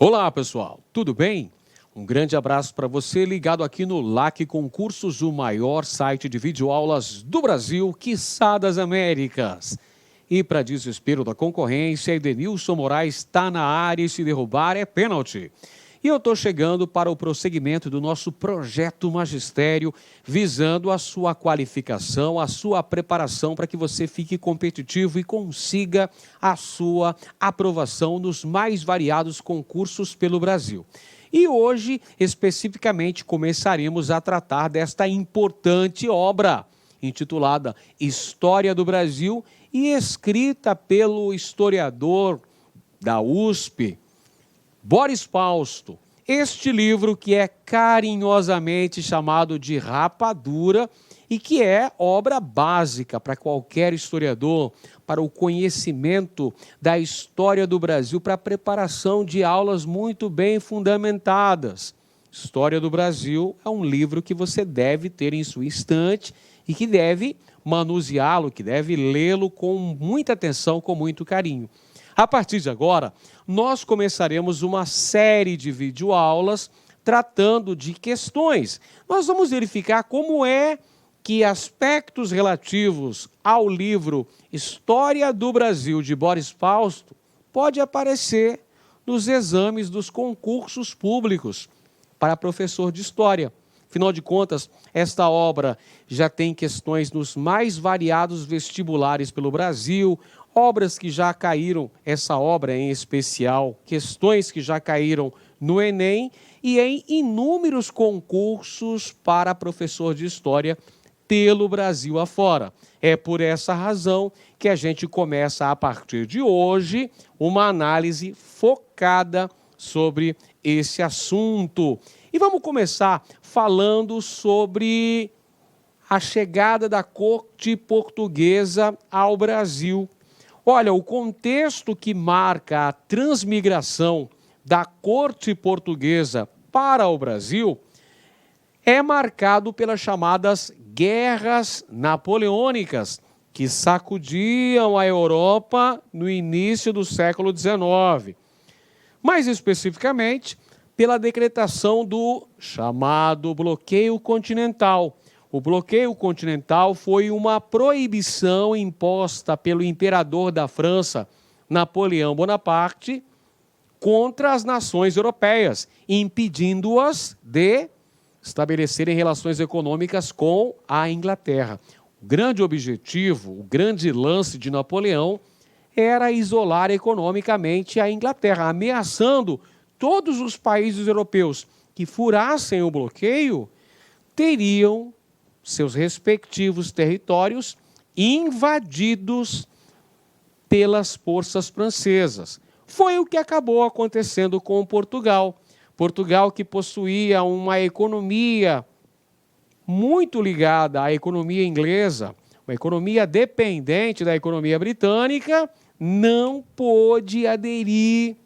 Olá, pessoal, tudo bem? Um grande abraço para você ligado aqui no LAC Concursos, o maior site de videoaulas do Brasil, quiçá das Américas. E para desespero da concorrência, Edenilson Moraes está na área e se derrubar é pênalti. E eu estou chegando para o prosseguimento do nosso projeto magistério, visando a sua qualificação, a sua preparação para que você fique competitivo e consiga a sua aprovação nos mais variados concursos pelo Brasil. E hoje, especificamente, começaremos a tratar desta importante obra, intitulada História do Brasil e escrita pelo historiador da USP, Boris Fausto. Este livro que é carinhosamente chamado de Rapadura e que é obra básica para qualquer historiador, para o conhecimento da história do Brasil, para a preparação de aulas muito bem fundamentadas. História do Brasil é um livro que você deve ter em sua estante e que deve manuseá-lo, que deve lê-lo com muita atenção, com muito carinho. A partir de agora, nós começaremos uma série de videoaulas tratando de questões. Nós vamos verificar como é que aspectos relativos ao livro História do Brasil, de Boris Fausto, pode aparecer nos exames dos concursos públicos para professor de História. Afinal de contas, esta obra já tem questões nos mais variados vestibulares pelo Brasil, obras que já caíram, essa obra em especial, questões que já caíram no Enem e em inúmeros concursos para professor de História pelo Brasil afora. É por essa razão que a gente começa, a partir de hoje, uma análise focada sobre esse assunto. E vamos começar falando sobre a chegada da corte portuguesa ao Brasil. Olha, o contexto que marca a transmigração da corte portuguesa para o Brasil é marcado pelas chamadas guerras napoleônicas, que sacudiam a Europa no início do século XIX. Mais especificamente, pela decretação do chamado bloqueio continental. O bloqueio continental foi uma proibição imposta pelo imperador da França, Napoleão Bonaparte, contra as nações europeias, impedindo-as de estabelecerem relações econômicas com a Inglaterra. O grande objetivo, o grande lance de Napoleão era isolar economicamente a Inglaterra, ameaçando todos os países europeus que furassem o bloqueio teriam seus respectivos territórios invadidos pelas forças francesas. Foi o que acabou acontecendo com Portugal. Portugal, que possuía uma economia muito ligada à economia inglesa, uma economia dependente da economia britânica, não pôde aderir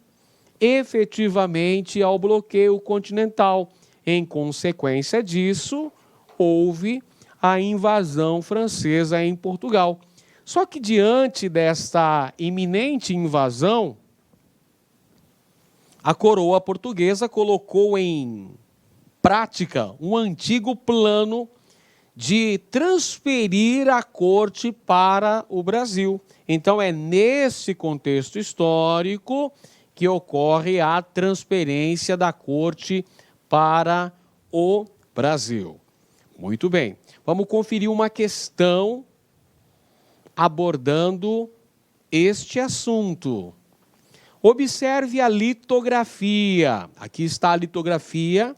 efetivamente ao bloqueio continental. Em consequência disso, houve a invasão francesa em Portugal. Só que diante desta iminente invasão, a coroa portuguesa colocou em prática um antigo plano de transferir a corte para o Brasil. Então é nesse contexto histórico que ocorre a transferência da corte para o Brasil. Muito bem, vamos conferir uma questão abordando este assunto. Observe a litografia. Aqui está a litografia,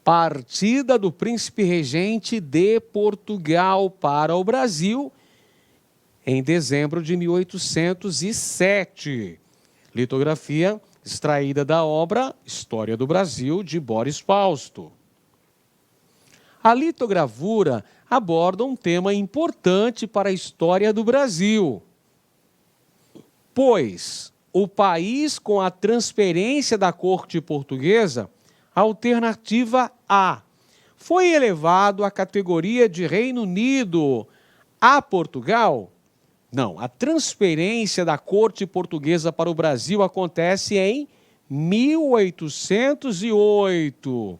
partida do príncipe regente de Portugal para o Brasil em dezembro de 1807. Litografia extraída da obra História do Brasil, de Boris Fausto. A litogravura aborda um tema importante para a história do Brasil, pois o país com a transferência da corte portuguesa, alternativa A, foi elevado à categoria de Reino Unido a Portugal? Não, a transferência da corte portuguesa para o Brasil acontece em 1808.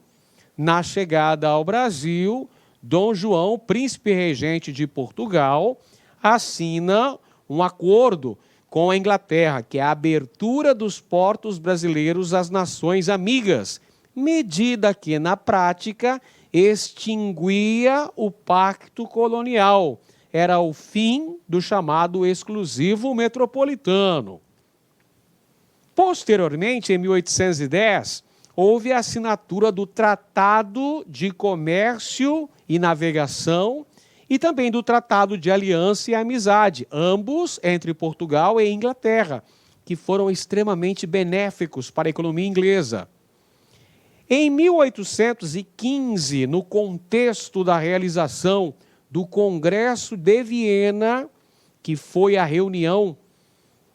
Na chegada ao Brasil, Dom João, príncipe regente de Portugal, assina um acordo com a Inglaterra, que é a abertura dos portos brasileiros às nações amigas, medida que, na prática, extinguia o pacto colonial. Era o fim do chamado exclusivo metropolitano. Posteriormente, em 1810, houve a assinatura do Tratado de Comércio e Navegação e também do Tratado de Aliança e Amizade, ambos entre Portugal e Inglaterra, que foram extremamente benéficos para a economia inglesa. Em 1815, no contexto da realização do Congresso de Viena, que foi a reunião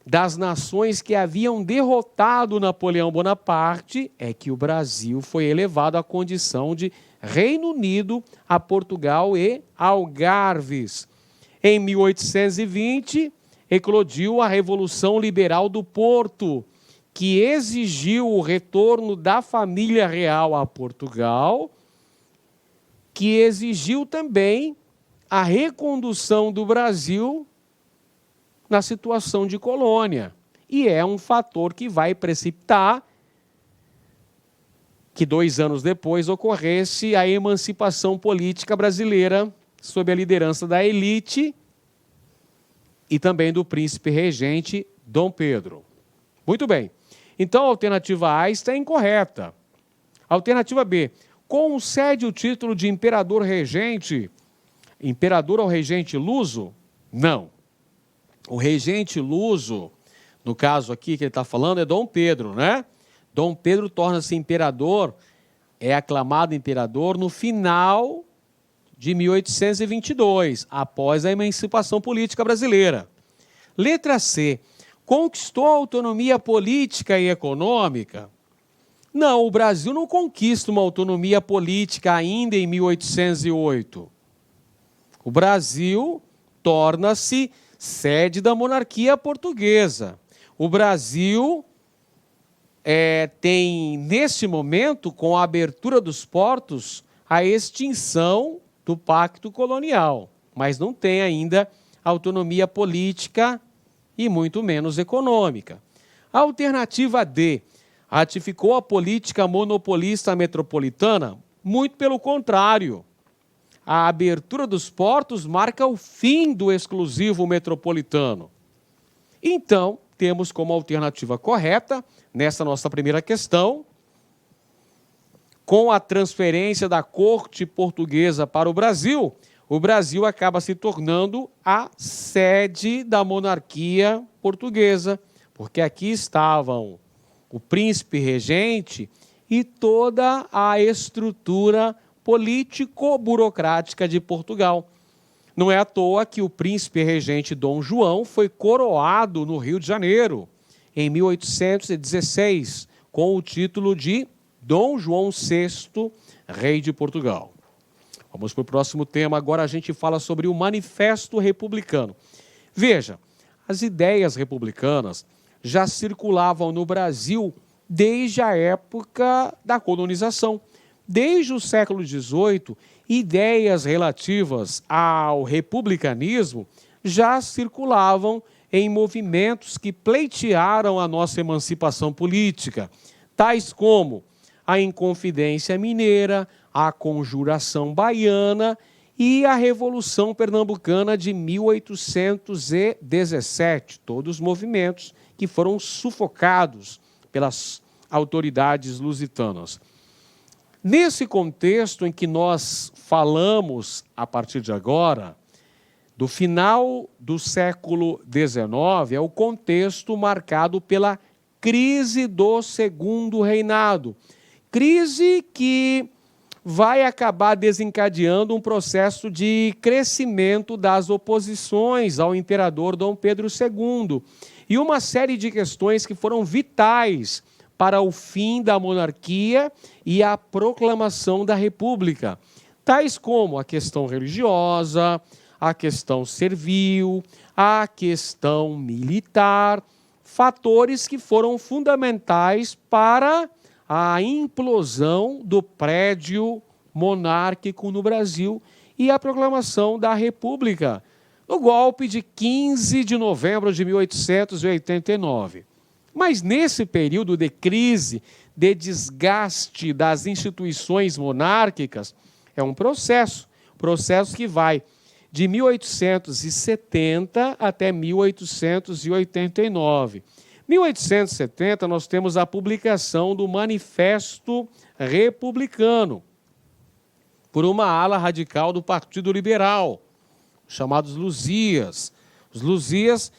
das nações que haviam derrotado Napoleão Bonaparte, é que o Brasil foi elevado à condição de Reino Unido a Portugal e Algarves. Em 1820, eclodiu a Revolução Liberal do Porto, que exigiu o retorno da família real a Portugal, que exigiu também a recondução do Brasil na situação de colônia. E é um fator que vai precipitar que 2 anos depois ocorresse a emancipação política brasileira sob a liderança da elite e também do príncipe regente Dom Pedro. Muito bem. Então, a alternativa A está incorreta. Alternativa B. Concede o título de imperador regente, imperador ao regente luso? Não. O regente luso, no caso aqui que ele está falando, é Dom Pedro, né? Dom Pedro torna-se imperador, é aclamado imperador no final de 1822, após a emancipação política brasileira. Letra C. Conquistou a autonomia política e econômica? Não, o Brasil não conquista uma autonomia política ainda em 1808. O Brasil torna-se sede da monarquia portuguesa. O Brasil tem, nesse momento, com a abertura dos portos, a extinção do pacto colonial, mas não tem ainda autonomia política e muito menos econômica. A alternativa D, ratificou a política monopolista metropolitana? Muito pelo contrário. A abertura dos portos marca o fim do exclusivo metropolitano. Então, temos como alternativa correta, nessa nossa primeira questão, com a transferência da corte portuguesa para o Brasil acaba se tornando a sede da monarquia portuguesa, porque aqui estavam o príncipe regente e toda a estrutura político-burocrática de Portugal. Não é à toa que o príncipe regente Dom João foi coroado no Rio de Janeiro, em 1816, com o título de Dom João VI, rei de Portugal. Vamos para o próximo tema. Agora a gente fala sobre o Manifesto Republicano. Veja, as ideias republicanas já circulavam no Brasil desde a época da colonização. Desde o século XVIII, ideias relativas ao republicanismo já circulavam em movimentos que pleitearam a nossa emancipação política, tais como a Inconfidência Mineira, a Conjuração Baiana e a Revolução Pernambucana de 1817, todos movimentos que foram sufocados pelas autoridades lusitanas. Nesse contexto em que nós falamos, a partir de agora, do final do século XIX, é o contexto marcado pela crise do Segundo Reinado. Crise que vai acabar desencadeando um processo de crescimento das oposições ao imperador Dom Pedro II e uma série de questões que foram vitais para o fim da monarquia e a proclamação da república, tais como a questão religiosa, a questão servil, a questão militar, fatores que foram fundamentais para a implosão do prédio monárquico no Brasil e a proclamação da República, no golpe de 15 de novembro de 1889. Mas nesse período de crise, de desgaste das instituições monárquicas, é um processo que vai de 1870 até 1889. 1870, nós temos a publicação do Manifesto Republicano, por uma ala radical do Partido Liberal, chamados Luzias. Os Luzias,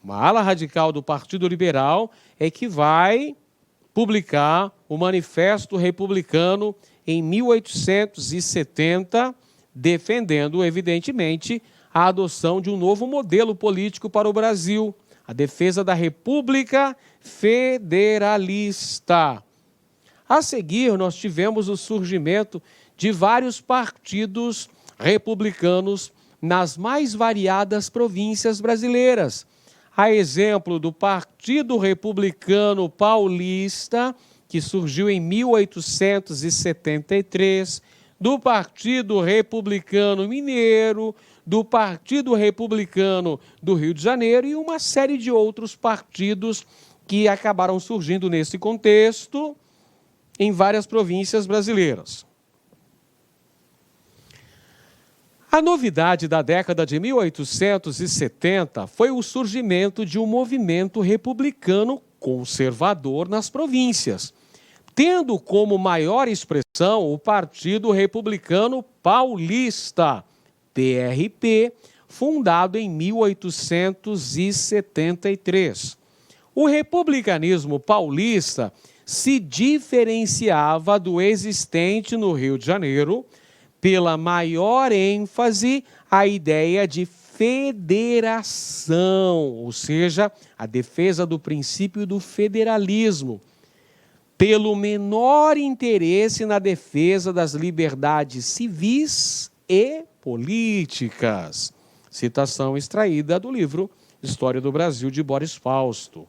uma ala radical do Partido Liberal, é que vai publicar o Manifesto Republicano em 1870, defendendo, evidentemente, a adoção de um novo modelo político para o Brasil, a defesa da República Federalista. A seguir, nós tivemos o surgimento de vários partidos republicanos nas mais variadas províncias brasileiras. A exemplo do Partido Republicano Paulista, que surgiu em 1873, do Partido Republicano Mineiro, do Partido Republicano do Rio de Janeiro e uma série de outros partidos que acabaram surgindo nesse contexto em várias províncias brasileiras. A novidade da década de 1870 foi o surgimento de um movimento republicano conservador nas províncias, tendo como maior expressão o Partido Republicano Paulista, PRP, fundado em 1873. O republicanismo paulista se diferenciava do existente no Rio de Janeiro pela maior ênfase à ideia de federação, ou seja, a defesa do princípio do federalismo, pelo menor interesse na defesa das liberdades civis e políticas. Citação extraída do livro História do Brasil, de Boris Fausto.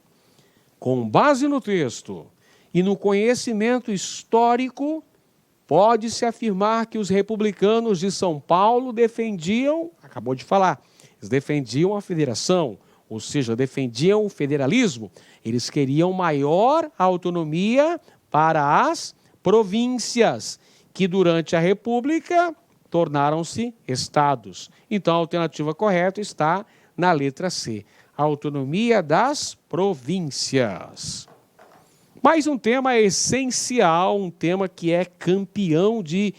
Com base no texto e no conhecimento histórico, pode-se afirmar que os republicanos de São Paulo defendiam, acabou de falar, eles defendiam a federação, ou seja, defendiam o federalismo. Eles queriam maior autonomia para as províncias, que durante a República tornaram-se estados. Então, a alternativa correta está na letra C, a autonomia das províncias. Mais um tema essencial, um tema que é campeão de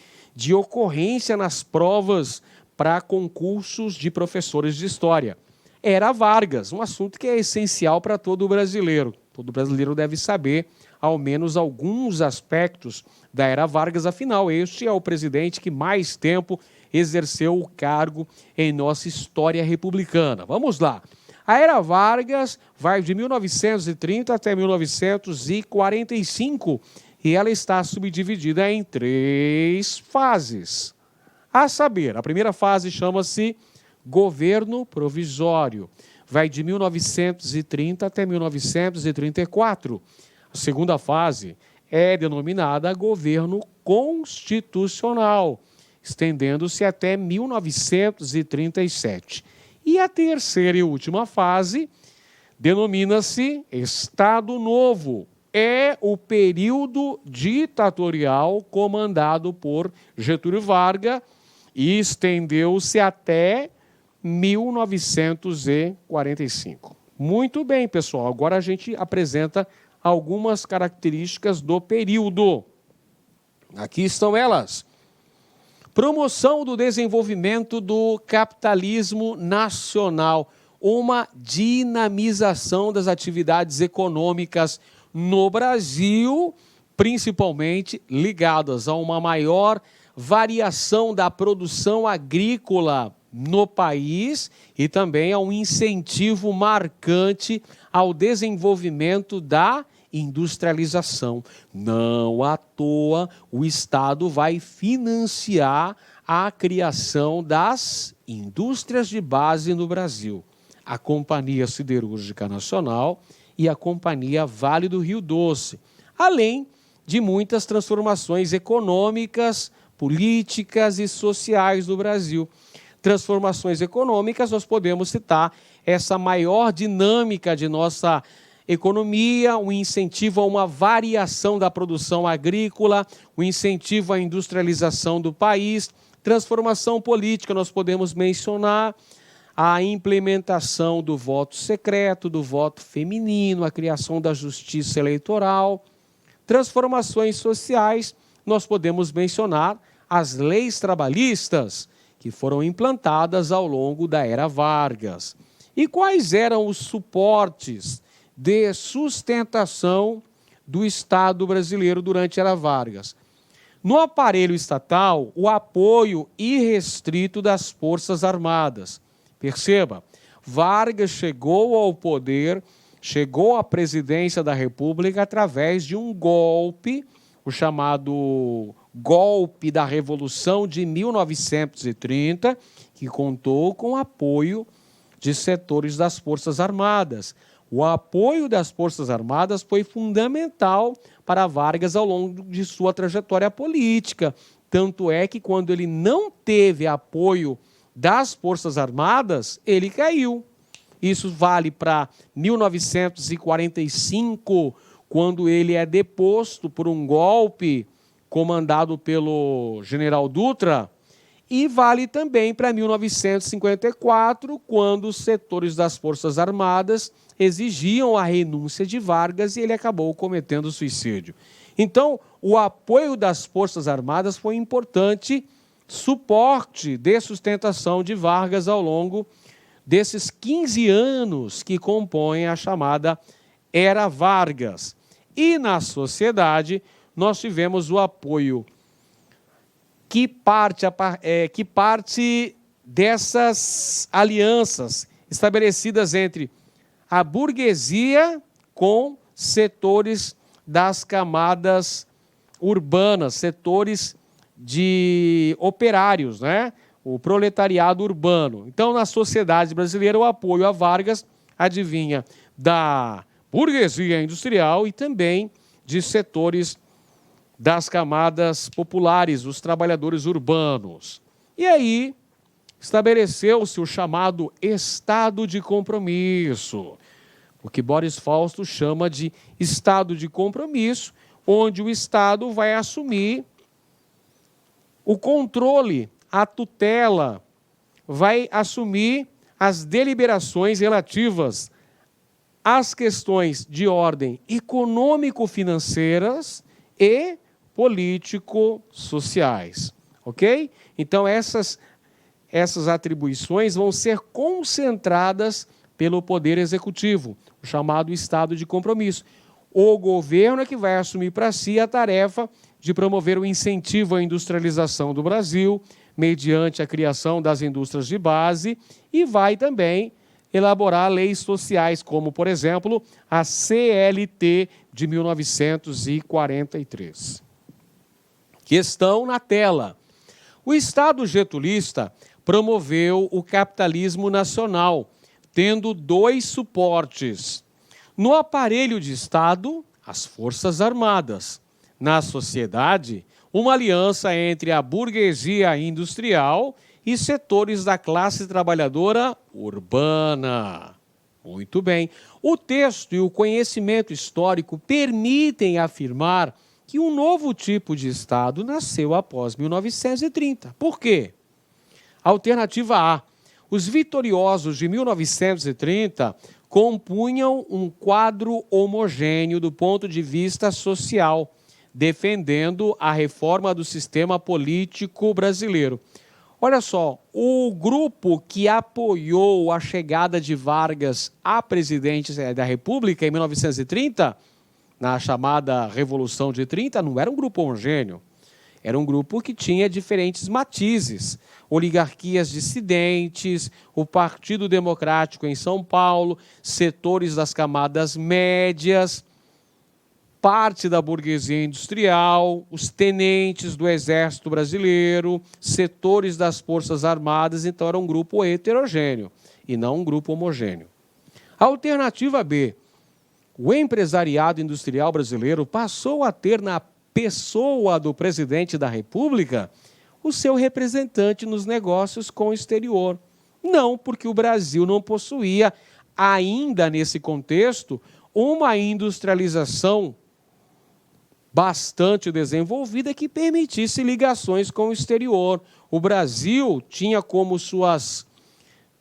ocorrência nas provas para concursos de professores de história. Era Vargas, um assunto que é essencial para todo brasileiro. Todo brasileiro deve saber, ao menos, alguns aspectos da era Vargas. Afinal, este é o presidente que mais tempo exerceu o cargo em nossa história republicana. Vamos lá. A era Vargas vai de 1930 até 1945 e ela está subdividida em 3 fases. A saber, a primeira fase chama-se Governo Provisório. Vai de 1930 até 1934. A segunda fase é denominada Governo Constitucional, estendendo-se até 1937. E a terceira e última fase denomina-se Estado Novo. É o período ditatorial comandado por Getúlio Vargas e estendeu-se até 1945. Muito bem, pessoal. Agora a gente apresenta algumas características do período. Aqui estão elas. Promoção do desenvolvimento do capitalismo nacional, uma dinamização das atividades econômicas no Brasil, principalmente ligadas a uma maior variação da produção agrícola no país e também a um incentivo marcante ao desenvolvimento da industrialização. Não à toa, o Estado vai financiar a criação das indústrias de base no Brasil. A Companhia Siderúrgica Nacional e a Companhia Vale do Rio Doce, além de muitas transformações econômicas, políticas e sociais do Brasil. Transformações econômicas, nós podemos citar essa maior dinâmica de nossa economia, o incentivo a uma variação da produção agrícola, o incentivo à industrialização do país. Transformação política, nós podemos mencionar a implementação do voto secreto, do voto feminino, a criação da justiça eleitoral. Transformações sociais, nós podemos mencionar as leis trabalhistas que foram implantadas ao longo da era Vargas. E quais eram os suportes de sustentação do Estado brasileiro durante a era Vargas? No aparelho estatal, o apoio irrestrito das Forças Armadas. Perceba, Vargas chegou ao poder, chegou à presidência da República através de um golpe, o chamado golpe da Revolução de 1930, que contou com o apoio de setores das Forças Armadas. O apoio das Forças Armadas foi fundamental para Vargas ao longo de sua trajetória política. Tanto é que, quando ele não teve apoio das Forças Armadas, ele caiu. Isso vale para 1945, quando ele é deposto por um golpe comandado pelo general Dutra, e vale também para 1954, quando os setores das Forças Armadas exigiam a renúncia de Vargas e ele acabou cometendo suicídio. Então, o apoio das Forças Armadas foi importante suporte de sustentação de Vargas ao longo desses 15 anos que compõem a chamada Era Vargas. E na sociedade, nós tivemos o apoio que parte dessas alianças estabelecidas entre a burguesia com setores das camadas urbanas, setores de operários, né? O proletariado urbano. Então, na sociedade brasileira, o apoio a Vargas adivinha da burguesia industrial e também de setores das camadas populares, os trabalhadores urbanos. E aí, estabeleceu-se o chamado Estado de Compromisso, o que Boris Fausto chama de Estado de Compromisso, onde o Estado vai assumir o controle, a tutela, vai assumir as deliberações relativas às questões de ordem econômico-financeiras e político-sociais, ok? Então, essas atribuições vão ser concentradas pelo Poder Executivo, o chamado Estado de Compromisso. O governo é que vai assumir para si a tarefa de promover o incentivo à industrialização do Brasil, mediante a criação das indústrias de base, e vai também elaborar leis sociais, como, por exemplo, a CLT de 1943. Que estão na tela. O Estado getulista promoveu o capitalismo nacional, tendo dois suportes. No aparelho de Estado, as Forças Armadas. Na sociedade, uma aliança entre a burguesia industrial e setores da classe trabalhadora urbana. Muito bem. O texto e o conhecimento histórico permitem afirmar que um novo tipo de Estado nasceu após 1930. Por quê? Alternativa A. Os vitoriosos de 1930 compunham um quadro homogêneo do ponto de vista social, defendendo a reforma do sistema político brasileiro. Olha só, o grupo que apoiou a chegada de Vargas à presidência da República em 1930, na chamada Revolução de 30, não era um grupo homogêneo. Era um grupo que tinha diferentes matizes, oligarquias dissidentes, o Partido Democrático em São Paulo, setores das camadas médias, parte da burguesia industrial, os tenentes do Exército Brasileiro, setores das Forças Armadas. Então era um grupo heterogêneo e não um grupo homogêneo. Alternativa B. o empresariado industrial brasileiro passou a ter na pessoa do presidente da República o seu representante nos negócios com o exterior. Não porque o Brasil não possuía, ainda nesse contexto, uma industrialização bastante desenvolvida que permitisse ligações com o exterior. O Brasil tinha como suas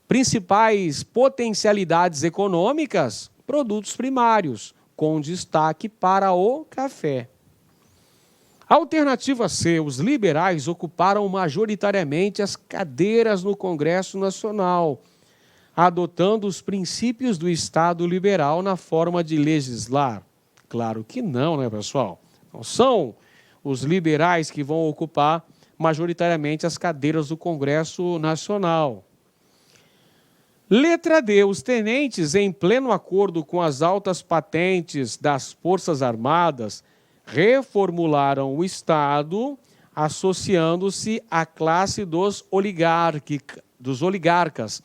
principais potencialidades econômicas produtos primários, com destaque para o café. Alternativa C, os liberais ocuparam majoritariamente as cadeiras no Congresso Nacional, adotando os princípios do Estado liberal na forma de legislar. Claro que não, né, pessoal? Não são os liberais que vão ocupar majoritariamente as cadeiras do Congresso Nacional. Letra D, os tenentes, em pleno acordo com as altas patentes das Forças Armadas, reformularam o Estado, associando-se à classe dos oligarcas.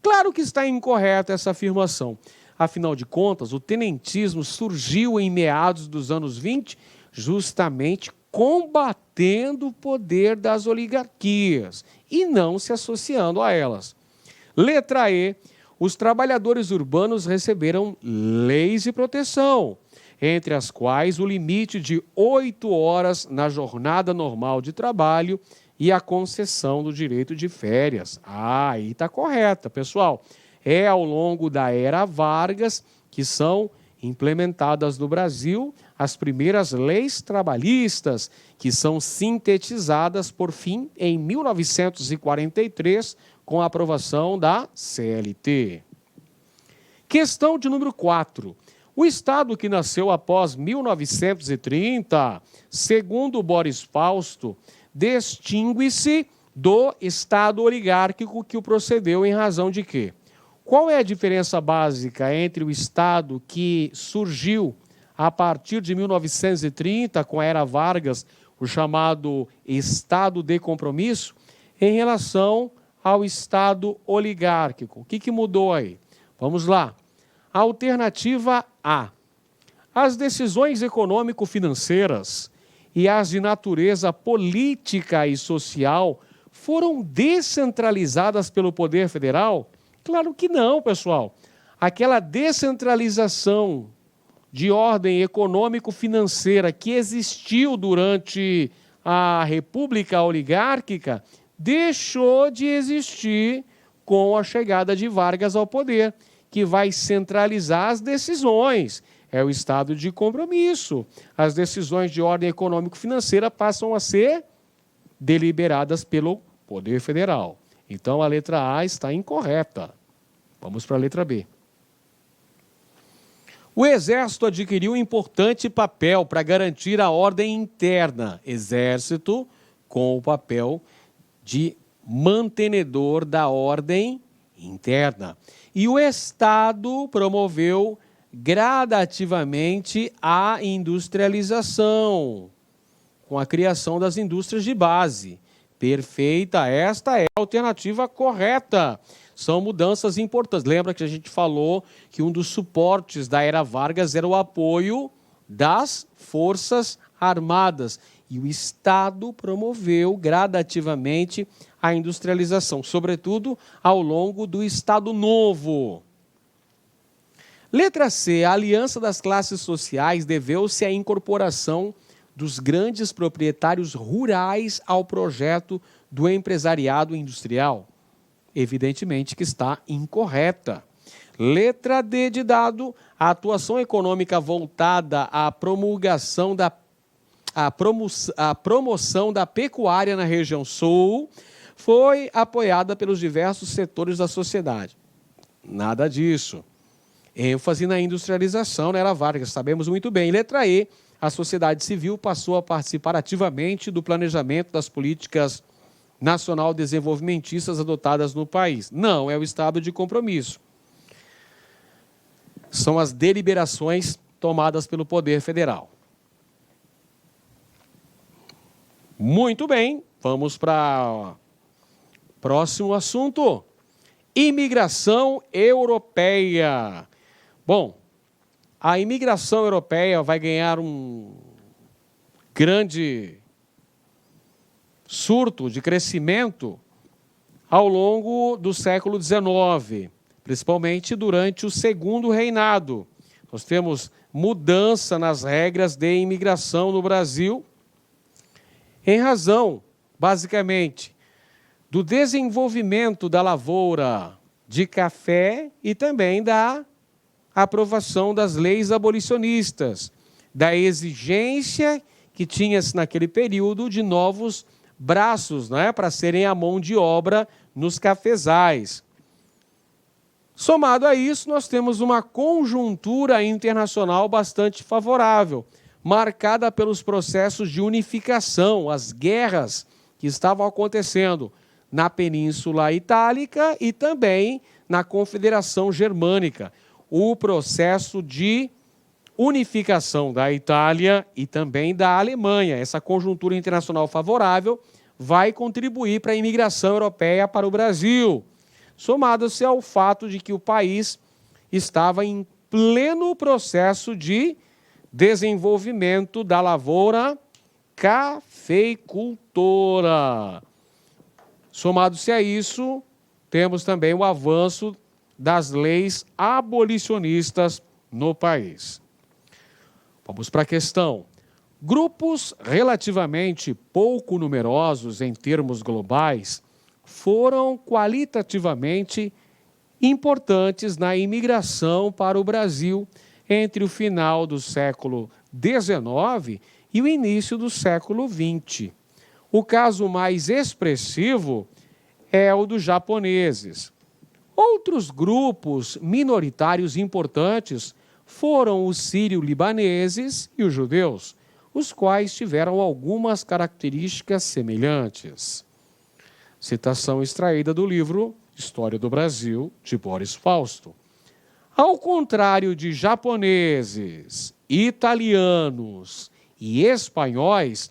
Claro que está incorreta essa afirmação. Afinal de contas, o tenentismo surgiu em meados dos anos 20, justamente combatendo o poder das oligarquias e não se associando a elas. Letra E, os trabalhadores urbanos receberam leis de proteção, entre as quais o limite de 8 horas na jornada normal de trabalho e a concessão do direito de férias. Aí está correta, pessoal. É ao longo da era Vargas que são implementadas no Brasil as primeiras leis trabalhistas, que são sintetizadas, por fim, em 1943, com a aprovação da CLT. Questão de número 4. O Estado que nasceu após 1930, segundo Boris Fausto, distingue-se do Estado oligárquico que o procedeu em razão de quê? Qual é a diferença básica entre o Estado que surgiu a partir de 1930, com a era Vargas, o chamado Estado de compromisso, em relação ao Estado oligárquico? O que mudou aí? Vamos lá. Alternativa A. As decisões econômico-financeiras e as de natureza política e social foram descentralizadas pelo poder federal? Claro que não, pessoal. Aquela descentralização de ordem econômico-financeira que existiu durante a República Oligárquica deixou de existir com a chegada de Vargas ao poder, que vai centralizar as decisões. É o Estado de compromisso. As decisões de ordem econômico-financeira passam a ser deliberadas pelo Poder Federal. Então, a letra A está incorreta. Vamos para a letra B. O Exército adquiriu um importante papel para garantir a ordem interna. Exército com o papel de mantenedor da ordem interna. E o Estado promoveu gradativamente a industrialização, com a criação das indústrias de base. Perfeita, esta é a alternativa correta. São mudanças importantes. Lembra que a gente falou que um dos suportes da era Vargas era o apoio das Forças Armadas. E o Estado promoveu gradativamente a industrialização, sobretudo ao longo do Estado Novo. Letra C. A aliança das classes sociais deveu-se à incorporação dos grandes proprietários rurais ao projeto do empresariado industrial. Evidentemente que está incorreta. Letra D de dado, a atuação econômica voltada à promulgação a promoção da pecuária na região sul foi apoiada pelos diversos setores da sociedade. Nada disso. ênfase na industrialização na era Vargas, sabemos muito bem. Letra E, a sociedade civil passou a participar ativamente do planejamento das políticas nacional desenvolvimentistas adotadas no país. Não, é o estado de compromisso. São as deliberações tomadas pelo Poder Federal. Muito bem, vamos para o próximo assunto. Imigração europeia. Bom, a imigração europeia vai ganhar um grande surto de crescimento ao longo do século XIX, principalmente durante o Segundo Reinado. Nós temos mudança nas regras de imigração no Brasil, em razão, basicamente, do desenvolvimento da lavoura de café e também da aprovação das leis abolicionistas, da exigência que tinha-se naquele período de novos braços, né, para serem a mão de obra nos cafezais. Somado a isso, nós temos uma conjuntura internacional bastante favorável, marcada pelos processos de unificação, as guerras que estavam acontecendo na Península Itálica e também na Confederação Germânica. O processo de unificação da Itália e também da Alemanha. Essa conjuntura internacional favorável vai contribuir para a imigração europeia para o Brasil, somado-se ao fato de que o país estava em pleno processo de desenvolvimento da lavoura cafeicultora. Somado-se a isso, temos também o avanço das leis abolicionistas no país. Vamos para a questão. Grupos relativamente pouco numerosos em termos globais foram qualitativamente importantes na imigração para o Brasil entre o final do século XIX e o início do século XX. O caso mais expressivo é o dos japoneses. Outros grupos minoritários importantes foram os sírio-libaneses e os judeus, os quais tiveram algumas características semelhantes. Citação extraída do livro História do Brasil, de Boris Fausto. Ao contrário de japoneses, italianos e espanhóis,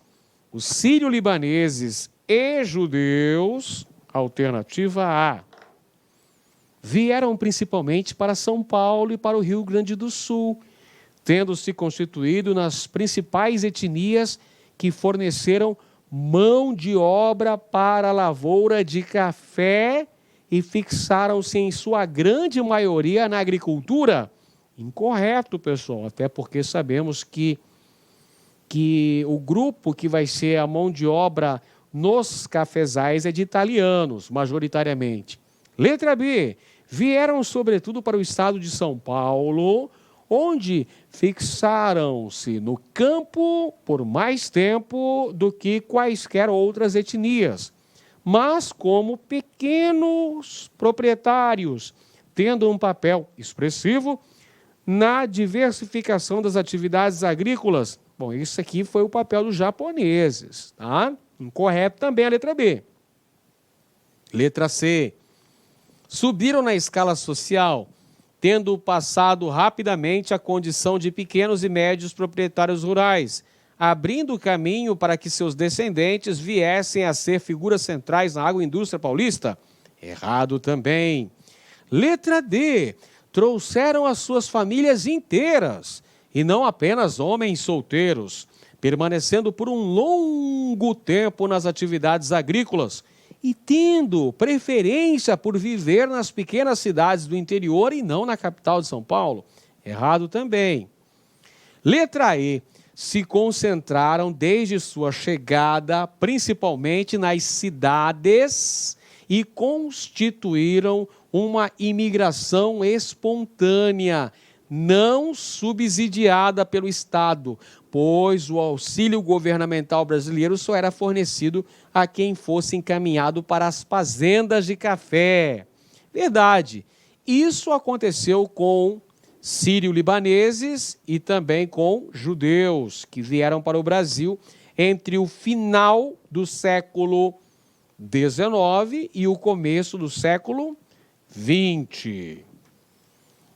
os sírio-libaneses e judeus, alternativa A, vieram principalmente para São Paulo e para o Rio Grande do Sul, tendo se constituído nas principais etnias que forneceram mão de obra para a lavoura de café e fixaram-se em sua grande maioria na agricultura. Incorreto, pessoal, até porque sabemos que o grupo que vai ser a mão de obra nos cafezais é de italianos, majoritariamente. Letra B, vieram sobretudo para o estado de São Paulo, onde fixaram-se no campo por mais tempo do que quaisquer outras etnias, mas como pequenos proprietários, tendo um papel expressivo na diversificação das atividades agrícolas. Bom, isso aqui foi o papel dos japoneses, tá? Incorreto também a letra B. Letra C. Subiram na escala social, tendo passado rapidamente a condição de pequenos e médios proprietários rurais, abrindo caminho para que seus descendentes viessem a ser figuras centrais na agroindústria paulista? Errado também. Letra D. Trouxeram as suas famílias inteiras, e não apenas homens solteiros, permanecendo por um longo tempo nas atividades agrícolas e tendo preferência por viver nas pequenas cidades do interior e não na capital de São Paulo. Errado também. Letra E. Se concentraram desde sua chegada principalmente nas cidades e constituíram uma imigração espontânea, não subsidiada pelo Estado, pois o auxílio governamental brasileiro só era fornecido a quem fosse encaminhado para as fazendas de café. Verdade, isso aconteceu com sírio-libaneses e também com judeus, que vieram para o Brasil entre o final do século XIX e o começo do século XX.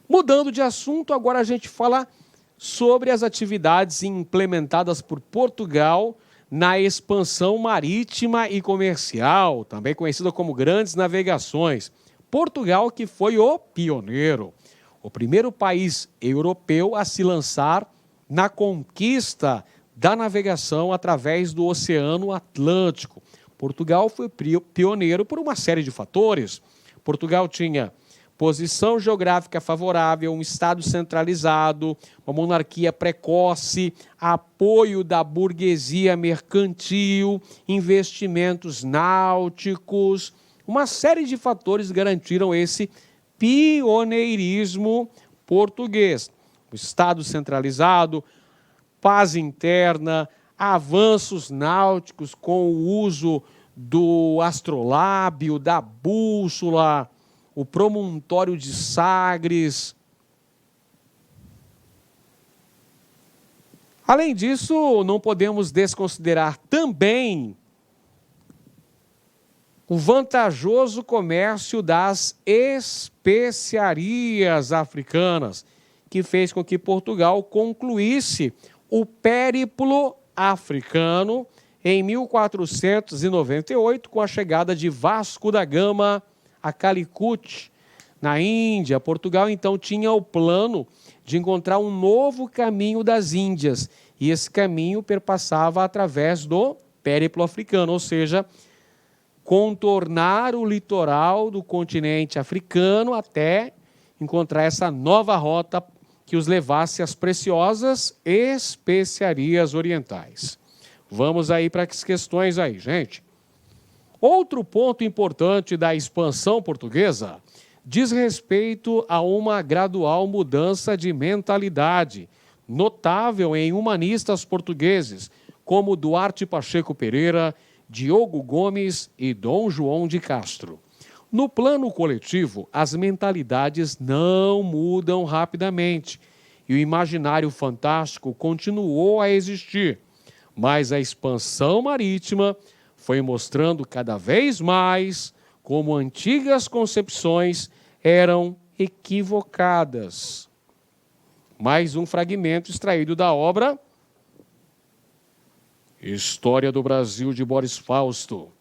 Mudando de assunto, agora a gente fala sobre as atividades implementadas por Portugal na expansão marítima e comercial, também conhecida como grandes navegações. Portugal que foi o pioneiro. o primeiro país europeu a se lançar na conquista da navegação através do Oceano Atlântico. Portugal foi pioneiro por uma série de fatores. Portugal tinha posição geográfica favorável, um Estado centralizado, uma monarquia precoce, apoio da burguesia mercantil, investimentos náuticos. Uma série de fatores garantiram esse pioneirismo português. O Estado centralizado, paz interna, avanços náuticos com o uso do astrolábio, da bússola, o promontório de Sagres. Além disso, não podemos desconsiderar também o vantajoso comércio das especiarias africanas, que fez com que Portugal concluísse o périplo africano em 1498, com a chegada de Vasco da Gama a Calicut, na Índia. Portugal, então, tinha o plano de encontrar um novo caminho das Índias, e esse caminho perpassava através do périplo africano, ou seja, contornar o litoral do continente africano até encontrar essa nova rota que os levasse às preciosas especiarias orientais. Vamos aí para as questões aí, gente. Outro ponto importante da expansão portuguesa diz respeito a uma gradual mudança de mentalidade, notável em humanistas portugueses, como Duarte Pacheco Pereira, Diogo Gomes e Dom João de Castro. No plano coletivo, as mentalidades não mudam rapidamente e o imaginário fantástico continuou a existir, mas a expansão marítima foi mostrando cada vez mais como antigas concepções eram equivocadas. Mais um fragmento extraído da obra História do Brasil, de Boris Fausto.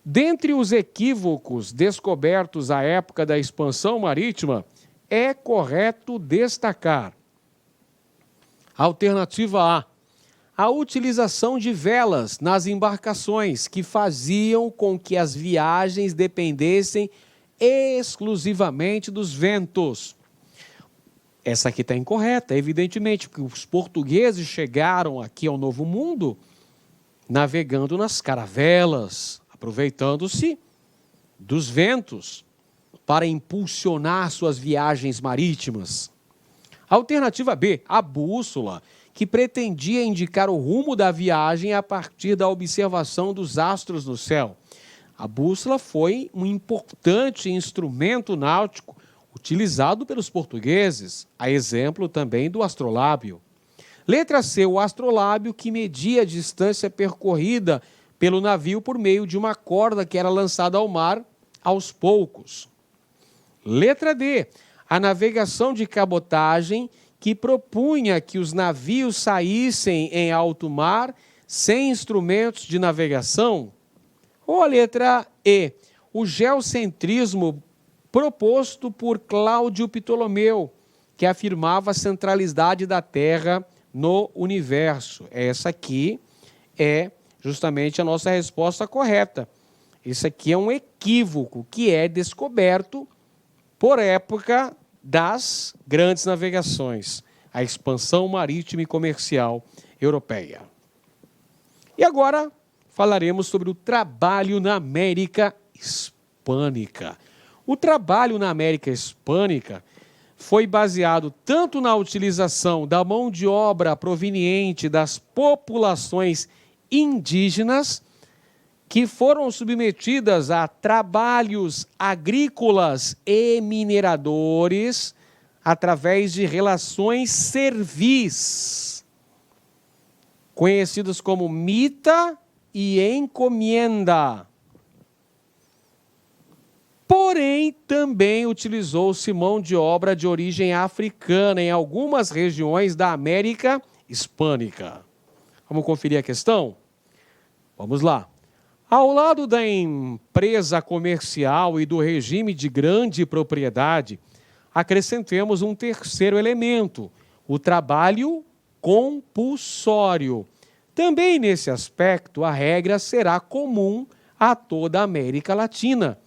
Dentre os equívocos descobertos à época da expansão marítima, é correto destacar: alternativa A utilização de velas nas embarcações, que faziam com que as viagens dependessem exclusivamente dos ventos. Essa aqui está incorreta, evidentemente, porque os portugueses chegaram aqui ao Novo Mundo navegando nas caravelas, aproveitando-se dos ventos para impulsionar suas viagens marítimas. Alternativa B, a bússola, que pretendia indicar o rumo da viagem a partir da observação dos astros no céu. A bússola foi um importante instrumento náutico utilizado pelos portugueses, a exemplo também do astrolábio. Letra C, o astrolábio, que media a distância percorrida pelo navio por meio de uma corda que era lançada ao mar aos poucos. Letra D, a navegação de cabotagem, que propunha que os navios saíssem em alto mar sem instrumentos de navegação. Ou a letra E, o geocentrismo proposto por Cláudio Ptolomeu, que afirmava a centralidade da Terra no universo. Essa aqui é justamente a nossa resposta correta. Isso aqui é um equívoco que é descoberto por época das grandes navegações, a expansão marítima e comercial europeia. E agora falaremos sobre o trabalho na América Hispânica. O trabalho na América Hispânica foi baseado tanto na utilização da mão de obra proveniente das populações indígenas, que foram submetidas a trabalhos agrícolas e mineradores através de relações servis, conhecidas como mita e encomienda. Porém, também utilizou-se mão de obra de origem africana em algumas regiões da América Hispânica. Vamos conferir a questão? Vamos lá. Ao lado da empresa comercial e do regime de grande propriedade, acrescentemos um terceiro elemento, o trabalho compulsório. Também nesse aspecto, a regra será comum a toda a América Latina,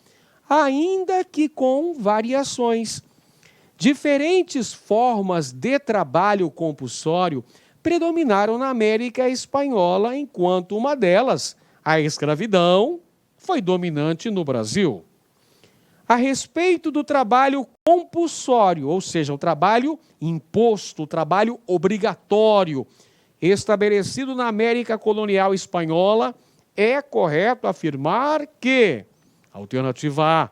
ainda que com variações. Diferentes formas de trabalho compulsório predominaram na América Espanhola, enquanto uma delas, a escravidão, foi dominante no Brasil. A respeito do trabalho compulsório, ou seja, o trabalho imposto, o trabalho obrigatório, estabelecido na América colonial espanhola, é correto afirmar que, alternativa A,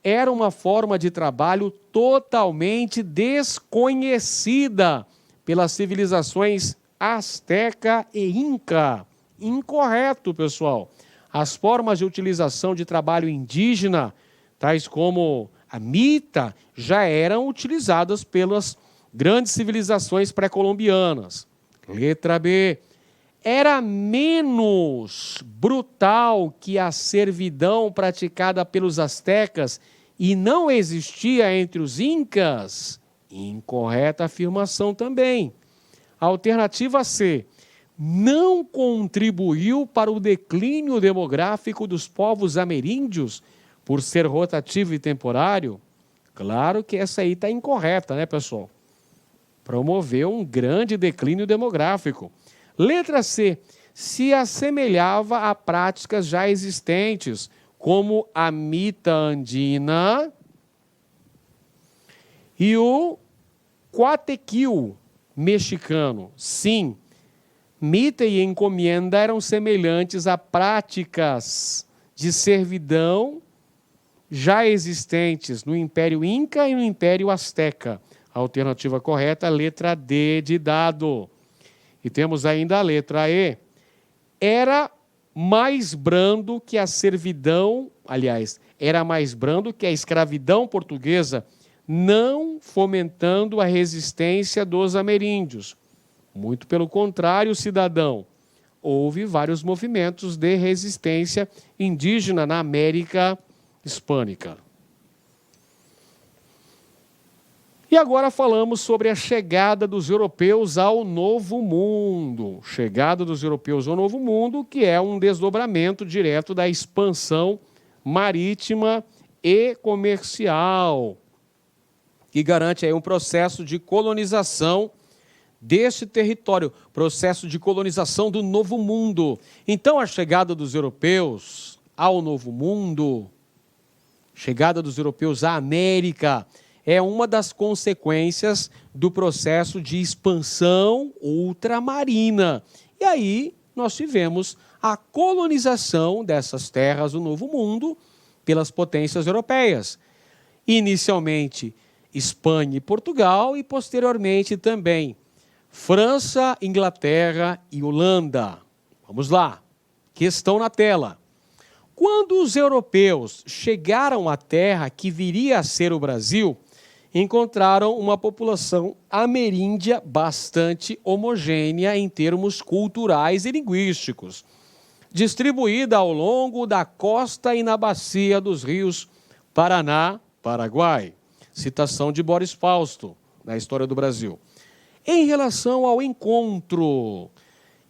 era uma forma de trabalho totalmente desconhecida pelas civilizações Azteca e Inca. Incorreto, pessoal. As formas de utilização de trabalho indígena, tais como a mita, já eram utilizadas pelas grandes civilizações pré-colombianas. Letra B. Era menos brutal que a servidão praticada pelos astecas e não existia entre os incas? Incorreta afirmação também. Alternativa C. Não contribuiu para o declínio demográfico dos povos ameríndios por ser rotativo e temporário? Claro que essa aí está incorreta, né, pessoal? Promoveu um grande declínio demográfico. Letra C. Se assemelhava a práticas já existentes, como a mita andina e o Coatequil mexicano. Sim, mita e encomienda eram semelhantes a práticas de servidão já existentes no Império Inca e no Império Azteca. A alternativa correta, letra D de dado. E temos ainda a letra E. Era mais brando que a servidão, aliás, era mais brando que a escravidão portuguesa, não fomentando a resistência dos ameríndios. Muito pelo contrário, cidadão. Houve vários movimentos de resistência indígena na América Hispânica. E agora falamos sobre a chegada dos europeus ao Novo Mundo. Chegada dos europeus ao Novo Mundo, que é um desdobramento direto da expansão marítima e comercial, que garante aí um processo de colonização desse território, processo de colonização do Novo Mundo. Então, a chegada dos europeus ao Novo Mundo, chegada dos europeus à América, é uma das consequências do processo de expansão ultramarina. E aí nós tivemos a colonização dessas terras do Novo Mundo pelas potências europeias. Inicialmente Espanha e Portugal e posteriormente também França, Inglaterra e Holanda. Vamos lá, questão na tela. Quando os europeus chegaram à terra que viria a ser o Brasil, encontraram uma população ameríndia bastante homogênea em termos culturais e linguísticos, distribuída ao longo da costa e na bacia dos rios Paraná, Paraguai. Citação de Boris Fausto, na História do Brasil. Em relação ao encontro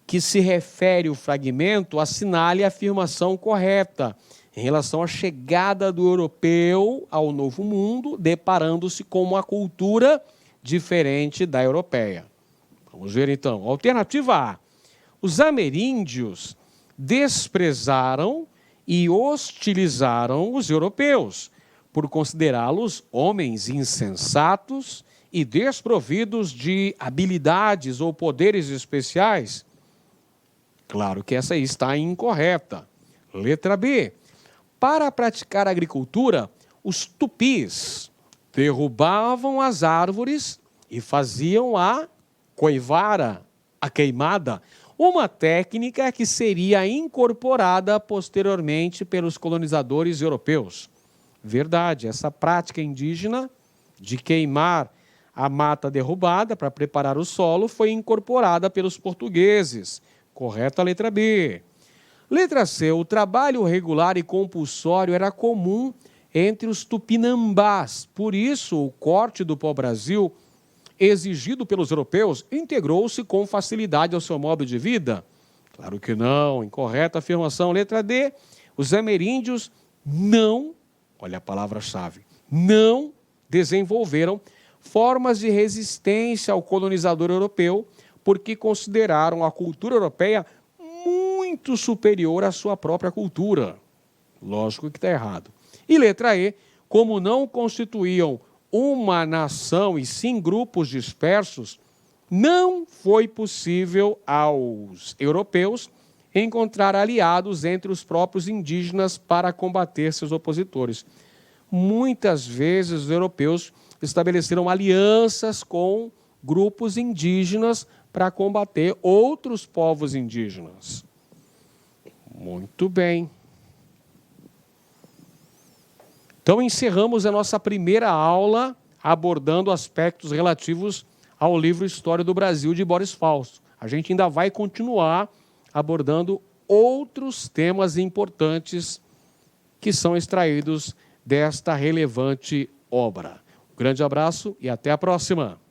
que se refere o fragmento, assinale a afirmação correta em relação à chegada do europeu ao Novo Mundo, deparando-se com uma cultura diferente da europeia. Vamos ver então. Alternativa A. Os ameríndios desprezaram e hostilizaram os europeus, por considerá-los homens insensatos e desprovidos de habilidades ou poderes especiais. Claro que essa aí está incorreta. Letra B. Para praticar agricultura, os tupis derrubavam as árvores e faziam a coivara, a queimada, uma técnica que seria incorporada posteriormente pelos colonizadores europeus. Verdade, essa prática indígena de queimar a mata derrubada para preparar o solo foi incorporada pelos portugueses. Correta a letra B. Letra C. O trabalho regular e compulsório era comum entre os tupinambás. Por isso, o corte do pau-brasil, exigido pelos europeus, integrou-se com facilidade ao seu modo de vida? Claro que não. Incorreta afirmação. Letra D. Os ameríndios não, olha a palavra-chave, não desenvolveram formas de resistência ao colonizador europeu, porque consideraram a cultura europeia muito superior à sua própria cultura. Lógico que está errado. E letra E, como não constituíam uma nação e sim grupos dispersos, não foi possível aos europeus encontrar aliados entre os próprios indígenas para combater seus opositores. Muitas vezes os europeus estabeleceram alianças com grupos indígenas para combater outros povos indígenas. Muito bem. Então, encerramos a nossa primeira aula abordando aspectos relativos ao livro História do Brasil, de Boris Fausto. A gente ainda vai continuar abordando outros temas importantes que são extraídos desta relevante obra. Um grande abraço e até a próxima!